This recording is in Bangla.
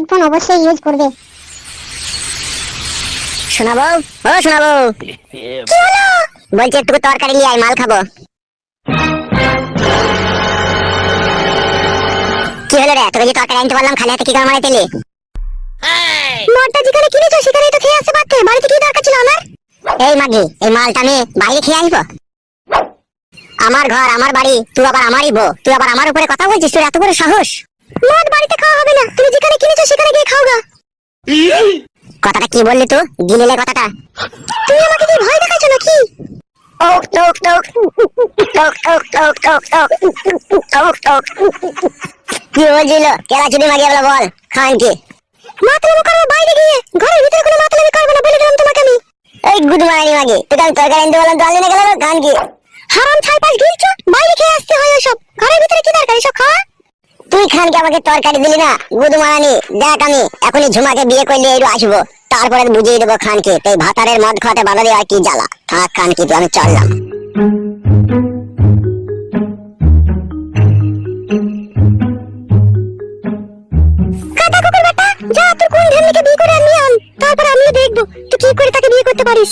হেডফোন অবশ্যই ইউজ করবে। শোনাবো, ও শোনাবো। কি হলো? বলছি একটু তরকারি নিয়ে আয়, মাল খাবো। কি হলো রে, তোকে যে তরকারি আনতে বললাম খালি হাতে কি করে মারাই পেলি? মদটা যেখানে কিনেছো সেখানেই তো খেয়ে আসতে পারতে, বাড়িতে কি দরকার ছিল আমার? এই মাগি, এই মালটা আমি বাইরে খেয়ে আসবো? আমার ঘর, আমার বাড়ি, তুই আবার আমারই বউ, তুই আবার আমার উপরে কথা বলছিস? তোর এত বড় সাহস? মদ বাড়িতে খাওয়া হবে না, তুমি যেখানে কিনেছো সেখানে গিয়ে খাওগা। কথাটা কি বললি তুই? গিলিলে কথাটা। তুমি আমাকে কি ভয় দেখাচ্ছ নাকি? ওক টোক টোক টোক টোক টোক টোক টোক টোক টোক। কি বলছিল? কেলা চুদি মাগি বলে বল, খান কি? মাতলামি করবো বাইরে গিয়ে, ঘরের ভিতরে কোনো মাতলামি করবে না বলে দিলাম তোমাকে আমি। এই গুড মারানি মাগি, তোকে আমি তরকারি আনতে বললাম, তো আনলি না গেল, খান কি? হারাম ছাইপাশ গিলছো, বাইরে খেয়ে আসতে হয় ওসব, ঘরের ভিতরে কি দরকার এসব খাওয়া? তুই খানকে আমাকে তরকারি দিলি না, গুদ মারানি। দেখ আমি এখনই ঝুমাকে বিয়ে করলে একটু আসবো, তারপরে বুঝিয়ে দেবো খানকে এই ভাতারের মদ খাওয়াতে বাধা দেওয়া কি জ্বালা। থাক খানকি, তুই আমি চললাম। কাটা কুকুর বেটা, যা তোর কোন ঢেমনিকে বিয়ে করে নিয়ে আন, তারপর আমিও দেখবো তুই কি করে তাকে বিয়ে করতে পারিস।